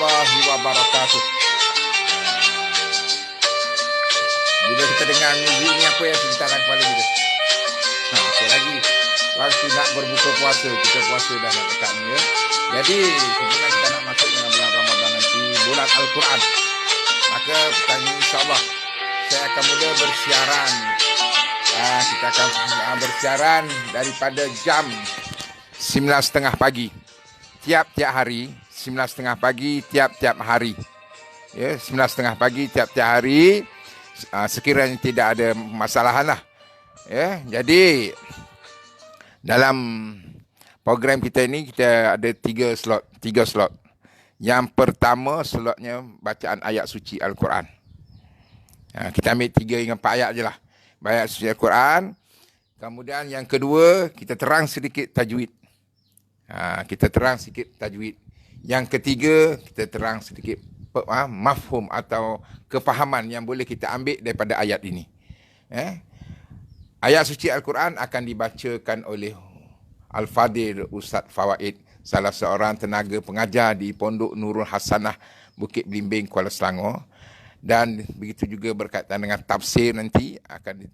warahmatullahi wabarakatuh. Bila kita dengar muzik ni, apa yang terlintas dalam kepala kita? Apa lagi? Waktu nak berbuka puasa, kita puasa dah nak dekat ni ya. Jadi sebenarnya kita nak masuk dengan bulan Ramadan nanti, bulan Al-Quran. Maka pertanyaan insyaAllah saya akan mula bersiaran. Kita akan bersiaran daripada jam 9.30 pagi. Tiap-tiap hari, 9.30 pagi tiap-tiap hari. Ya, 9.30 pagi tiap-tiap hari. Sekiranya tidak ada masalahan lah. Ya, jadi dalam program kita ini kita ada 3 slot. Yang pertama slotnya bacaan ayat suci Al-Quran. Kita ambil 3 hingga 4 ayat je lah. Ayat suci Al-Quran. Kemudian yang kedua, kita terang sedikit tajwid. Kita terang sedikit tajwid. Yang ketiga, kita terang sedikit mafhum atau kefahaman yang boleh kita ambil daripada ayat ini. Ayat suci Al-Quran akan dibacakan oleh Al-Fadil Ustaz Fawaid, salah seorang tenaga pengajar di Pondok Nurul Hasanah, Bukit Belimbing, Kuala Selangor. Dan begitu juga berkaitan dengan tafsir nanti, akan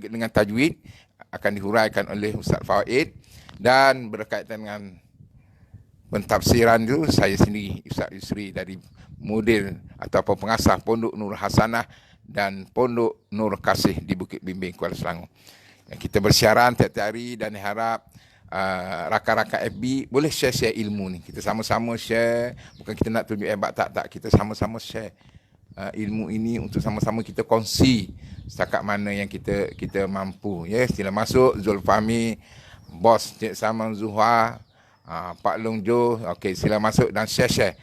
dengan tajwid, akan dihuraikan oleh Ustaz Fawaid. Dan berkaitan dengan pentafsiran itu, saya sendiri, Ustaz Yusri, dari model ataupun pengasas Pondok Nurul Hasanah dan Pondok Nur Kasih di Bukit Bimbing, Kuala Selangor. Kita bersiaran tiap-tiap hari dan harap rakan-rakan FB boleh share ilmu ni. Kita sama-sama share, bukan kita nak tunjuk hebat, tak. Kita sama-sama share ilmu ini untuk sama-sama kita kongsi setakat mana yang kita mampu. Ya, sila masuk Zulfahmi, bos Cik Saman Zuhar, Pak Long Jo. Okey, sila masuk dan share.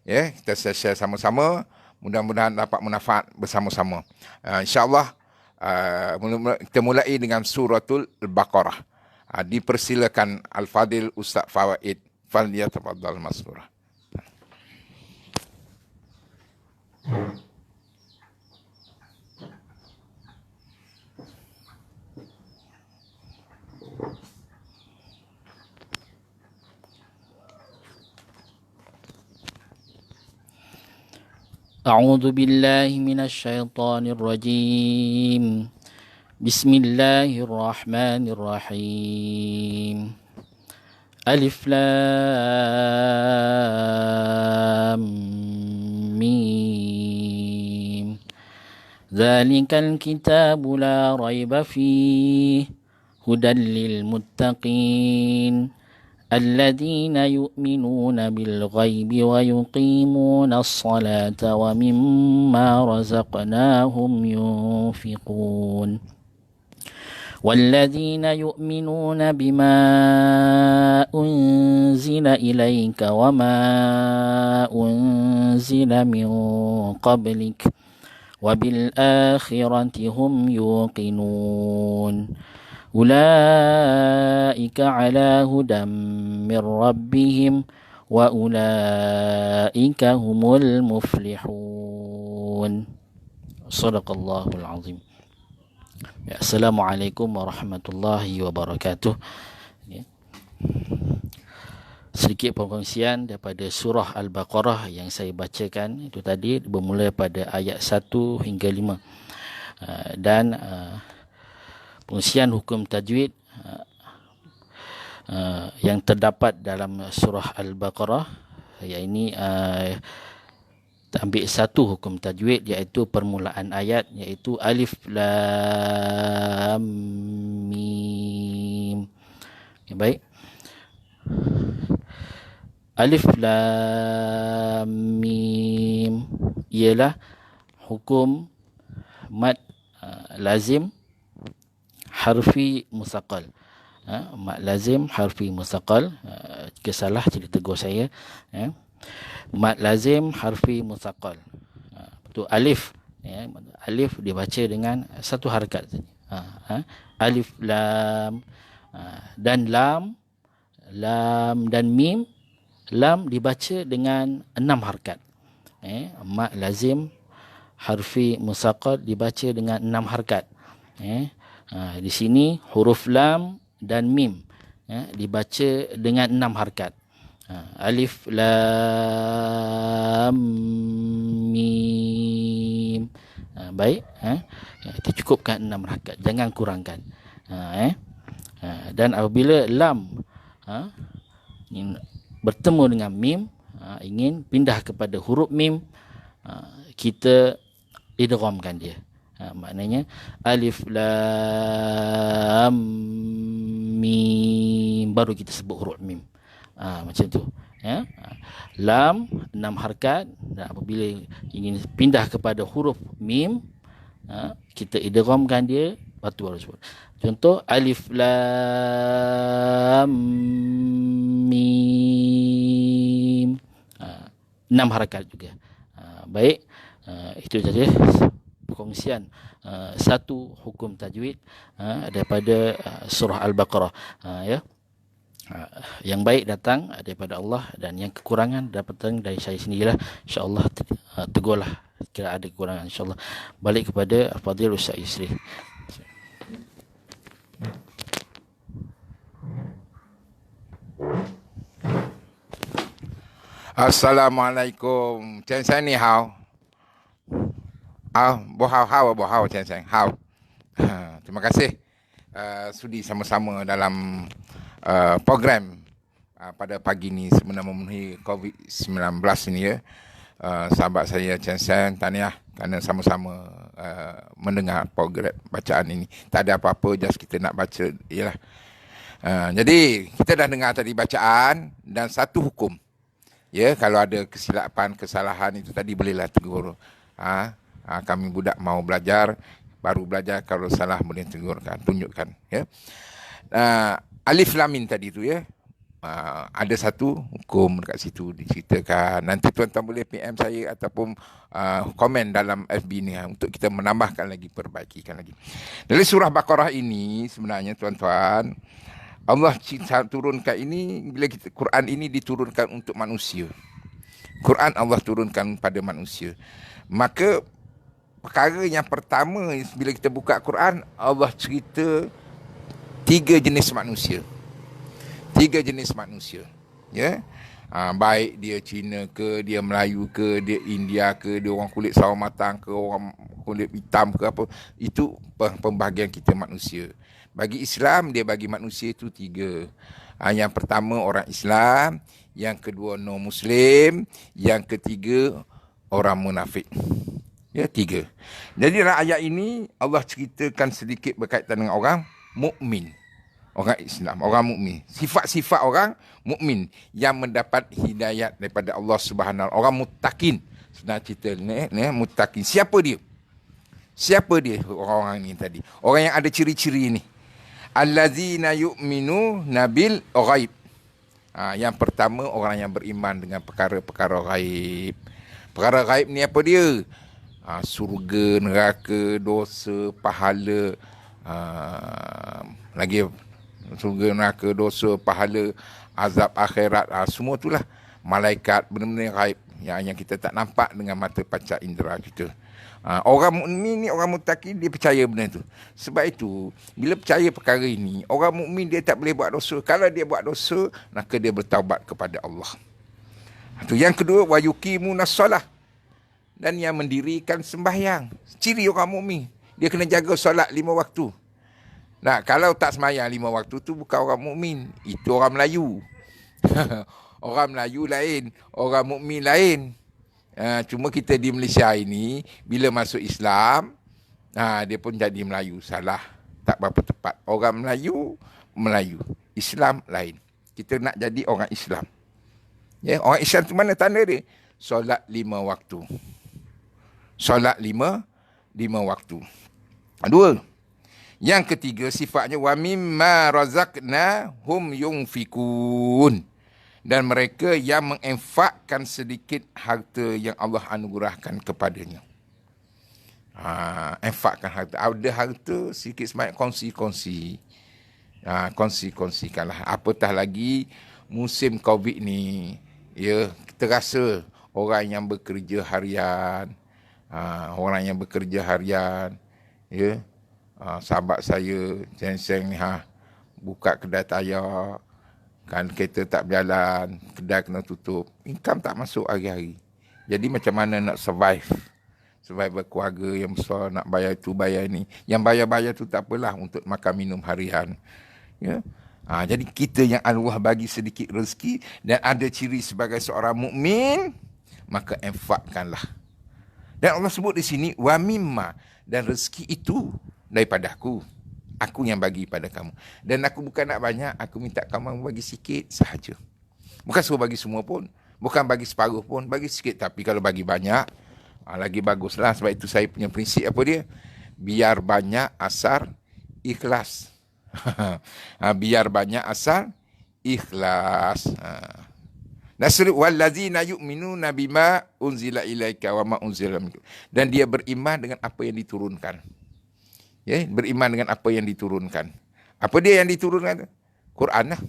Ya, kita share sama-sama. Mudah-mudahan dapat manfaat bersama-sama. InsyaAllah kita mulai dengan suratul Al-Baqarah. Dipersilakan Al-Fadil Ustaz Fawaid. Falyatafaddal maskurah. أعوذ بالله من الشيطان الرجيم بسم الله الرحمن الرحيم ألف لام ميم ذلك الكتاب لا ريب فيه هدى للمتقين الذين يؤمنون بالغيب ويقيمون الصلاة ومما رزقناهم ينفقون والذين يؤمنون بما أنزل إليك وما أنزل من قبلك وبالآخرة هم يوقنون أولئك على هدى من ربهم وأولئك هم المفلحون صدق الله العظيم. Assalamualaikum warahmatullahi wabarakatuh. Sedikit perkongsian daripada surah Al-Baqarah yang saya bacakan itu tadi, bermula pada ayat 1 hingga 5. Dan pengisian hukum tajwid yang terdapat dalam surah Al-Baqarah, iaitu ambil satu hukum tajwid, iaitu permulaan ayat, iaitu alif lam mim. Baik, alif lam mim ialah hukum mad lazim harfi musaqqal. Mad lazim harfi musaqqal. Jika salah sila tegur saya. Mad lazim harfi musaqqal. Itu alif. Alif dibaca dengan satu harakat saja. Alif lam. Dan lam dan mim. Lam dibaca dengan 6 harakat. Mad lazim harfi musaqqal dibaca dengan 6 harakat. Di sini huruf lam dan mim dibaca dengan 6 harakat. Alif lam mim. Baik, kita cukupkan 6 harakat, jangan kurangkan. Dan apabila lam bertemu dengan mim, ingin pindah kepada huruf mim, kita idghamkan dia. Maknanya alif lam mim, baru kita sebut huruf mim. Macam tu. Lam 6 harakat, dan apabila ingin pindah kepada huruf mim, kita idghamkan dia, baru sebut. Contoh alif lam mim, 6 harakat juga. Baik, itu saja perkongsian satu hukum tajwid daripada surah Al-Baqarah. Yang baik datang daripada Allah, dan yang kekurangan datang dari saya sendirilah. InsyaAllah tegurlah kira ada kekurangan. InsyaAllah balik kepada Al-Fadhil Ustaz Yusri. Assalamualaikum. Chen Sen ni hao. Bo hao Chen Sen. Hao. Terima kasih sudi sama-sama dalam program pada pagi ni sebelum memenuhi COVID-19 ini ya. Sahabat saya Chen Sen, tahniah kerana sama-sama mendengar program bacaan ini. Tak ada apa-apa, just kita nak baca ialah. Jadi kita dah dengar tadi bacaan dan satu hukum. Ya, kalau ada kesilapan, kesalahan itu tadi bolehlah tegur. Kami budak mau belajar, baru belajar, kalau salah boleh tegurkan, tunjukkan. Ya. Alif lam mim tadi tu ya. Ada satu hukum dekat situ diceritakan. Nanti tuan-tuan boleh PM saya ataupun komen dalam FB ni untuk kita menambahkan lagi, perbaikikan lagi. Dari surah Baqarah ini sebenarnya tuan-tuan, Allah turunkan ini, bila kita, Quran ini diturunkan untuk manusia. Quran Allah turunkan pada manusia. Maka perkara yang pertama bila kita buka Quran, Allah cerita 3 jenis manusia. 3 jenis manusia. Ya. Baik dia Cina ke, dia Melayu ke, dia India ke, dia orang kulit sawo matang ke, orang kulit hitam ke apa, itu pembahagian kita manusia. Bagi Islam, dia bagi manusia itu 3. Yang pertama orang Islam, yang kedua non-Muslim, yang ketiga orang munafik. Ya, 3. Jadi dalam ayat ini Allah ceritakan sedikit berkaitan dengan orang mukmin, orang Islam, orang mukmin. Sifat-sifat orang mukmin yang mendapat hidayat daripada Allah Subhanahu. Orang muttaqin. Senang cerita ni muttaqin. Siapa dia? Siapa dia orang ni tadi? Orang yang ada ciri-ciri ni. Allazina yu'minu nabil ghaib. Yang pertama orang yang beriman dengan perkara-perkara ghaib. Perkara ghaib ni apa dia? Surga, neraka, dosa, pahala, lagi surga, neraka, dosa, pahala, azab akhirat, semua itulah malaikat, benda-benda ghaib yang kita tak nampak dengan mata panca indera kita. Orang mukmin ni, orang muttaqin, dia percaya benda tu. Sebab itu bila percaya perkara ini, orang mukmin dia tak boleh buat dosa. Kalau dia buat dosa, maka dia bertaubat kepada Allah. Itu yang kedua, wa yuqimunas solah, dan yang mendirikan sembahyang. Ciri orang mukmin, dia kena jaga solat 5 waktu. Nah, kalau tak sembahyang 5 waktu tu bukan orang mukmin, itu orang Melayu. Orang Melayu lain, orang mukmin lain. Cuma kita di Malaysia ini, bila masuk Islam, dia pun jadi Melayu. Salah, tak berapa tepat. Orang Melayu, Islam lain. Kita nak jadi orang Islam. Ya, orang Islam tu mana tanda dia? Solat 5 waktu. Solat 5 waktu. 2. Yang ketiga sifatnya, wa mimma razaqnahum yunfikun, dan mereka yang menginfakkan sedikit harta yang Allah anugerahkan kepadanya. Infakkan harta. Ada harta sedikit sebanyak, kongsi-kongsi. Kongsi-kongsikanlah. Apatah lagi musim COVID ni, ya, kita rasa orang yang bekerja harian, ya, sahabat saya Seng ni buka kedai tayak, Kan kereta tak berjalan, kedai kena tutup, income tak masuk hari-hari. Jadi macam mana nak survive? Survive berkeluarga yang besar, nak bayar itu, bayar ini. Yang bayar-bayar tu tak apalah untuk makan minum harian. Ya. Jadi kita yang Allah bagi sedikit rezeki dan ada ciri sebagai seorang mukmin, maka infakkanlah. Dan Allah sebut di sini, wa mimma, dan rezeki itu daripada aku. Aku yang bagi pada kamu. Dan aku bukan nak banyak, aku minta kamu bagi sikit sahaja. Bukan suruh bagi semua pun. Bukan bagi separuh pun, bagi sikit. Tapi kalau bagi banyak, lagi baguslah. Sebab itu saya punya prinsip apa dia? Biar banyak asal ikhlas. Biar banyak asal ikhlas. Nasr wallazina yu'minuna bima unzila ilaika wa ma unzila minkum. Dan dia beriman dengan apa yang diturunkan. Ya, beriman dengan apa yang diturunkan. Apa dia yang diturunkan? Quran lah.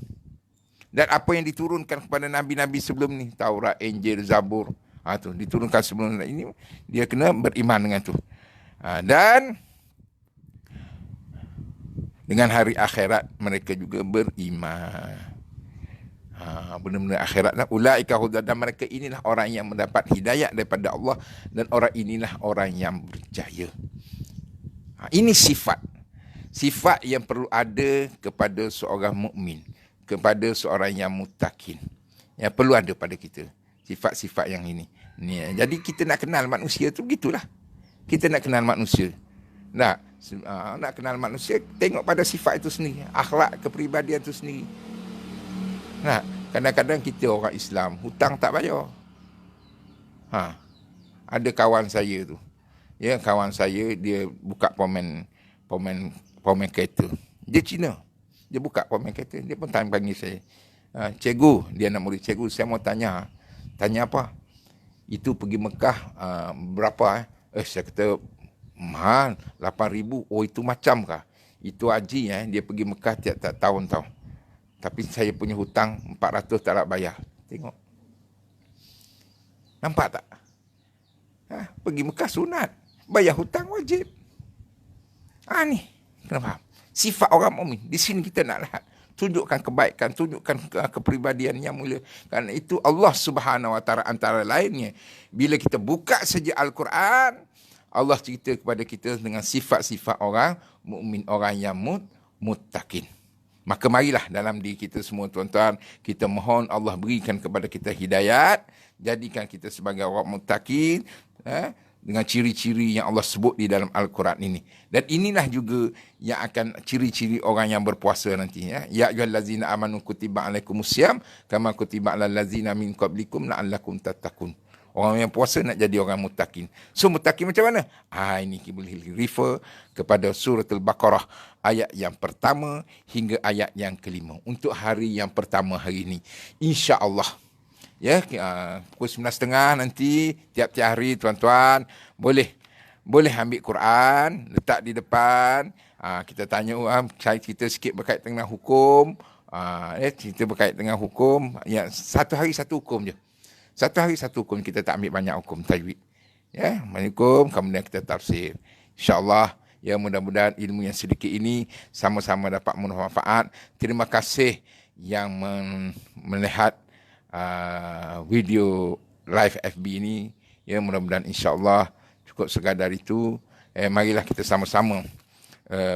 Dan apa yang diturunkan kepada nabi-nabi sebelum ni, Taurat, Injil, Zabur, tu diturunkan sebelum ini, dia kena beriman dengan tu. Dan dengan hari akhirat mereka juga beriman. Benar-benar akhirat lah. Ulaika hudad, dan mereka inilah orang yang mendapat hidayah daripada Allah, dan orang inilah orang yang berjaya. Ini sifat yang perlu ada kepada seorang mukmin, kepada seorang yang muttaqin. Yang perlu ada pada kita sifat-sifat yang ini. Jadi kita nak kenal manusia tu begitulah. Kita nak kenal manusia. Nak kenal manusia, tengok pada sifat itu sendiri, akhlak, kepribadian itu sendiri. Kadang-kadang kita orang Islam hutang tak bayar. Ada kawan saya tu. Ya, kawan saya dia buka pomen kereta. Dia Cina. Dia buka pomen kereta. Dia pun panggil saya. Cikgu, dia nak murid. Cikgu, saya mau tanya. Tanya apa? Itu pergi Mekah berapa? Saya kata mahal, 8,000. Oh, itu macam kah? Itu haji dia pergi Mekah tiap-tiap tahun tau. Tapi saya punya hutang 400 tak nak bayar. Tengok. Nampak tak? Pergi Mekah sunat. Bayar hutang wajib. Ni. Kena faham. Sifat orang mukmin. Di sini kita nak lihat. Tunjukkan kebaikan. Tunjukkan kepribadian yang mulia. Kerana itu Allah Subhanahu Wa Taala antara lainnya. Bila kita buka saja Al-Quran, Allah cerita kepada kita dengan sifat-sifat orang mukmin, orang yang muttaqin. Maka marilah dalam diri kita semua tuan-tuan, kita mohon Allah berikan kepada kita hidayat, jadikan kita sebagai orang muttaqin, dengan ciri-ciri yang Allah sebut di dalam Al-Quran ini. Dan inilah juga yang akan ciri-ciri orang yang berpuasa nanti. Ya ayyuhallazina amanu kutiba alaikumusiyam kama kutiba alal ladzina min qablikum la'allakum tattaqun. Orang yang puasa nak jadi orang muttaqin. So muttaqin macam mana? Ini kita boleh refer kepada surah Al-Baqarah ayat yang pertama hingga ayat yang kelima. Untuk hari yang pertama hari ini. InsyaAllah. Ya, pukul 9.30 nanti tiap-tiap hari tuan-tuan boleh ambil Quran, letak di depan. Kita tanya cerita sikit berkaitan dengan hukum. Cerita berkaitan dengan hukum. Ya, satu hari satu hukum je. Satu hari satu hukum, kita tak ambil banyak hukum tajwid. Ya, hukum kemudian kita tafsir. InsyaAllah, ya mudah-mudahan ilmu yang sedikit ini sama-sama dapat bermanfaat. Terima kasih yang melihat video live FB ini. Ya, mudah-mudahan insyaAllah cukup sekadar itu. Marilah kita sama-sama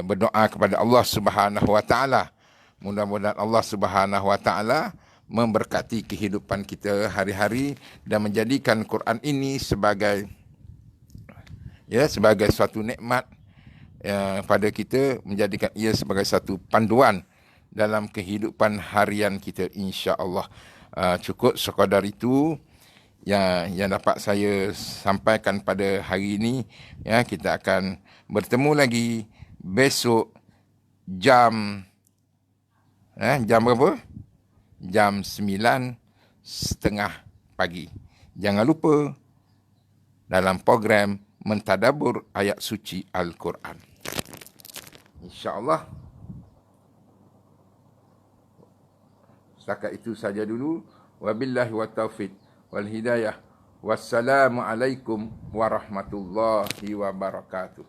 berdoa kepada Allah Subhanahu Wa Taala. Mudah-mudahan Allah Subhanahu Wa Taala memberkati kehidupan kita hari-hari dan menjadikan Quran ini sebagai suatu nikmat pada kita, menjadikan ia sebagai satu panduan dalam kehidupan harian kita, insya-Allah. Cukup sekadar itu yang dapat saya sampaikan pada hari ini. Ya, kita akan bertemu lagi besok jam berapa? Jam 9.30 pagi. Jangan lupa dalam program mentadabbur ayat suci Al-Quran. InsyaAllah. Setakat itu saja dulu. Wabillahi wa taufiq wal hidayah. Wassalamualaikum warahmatullahi wabarakatuh.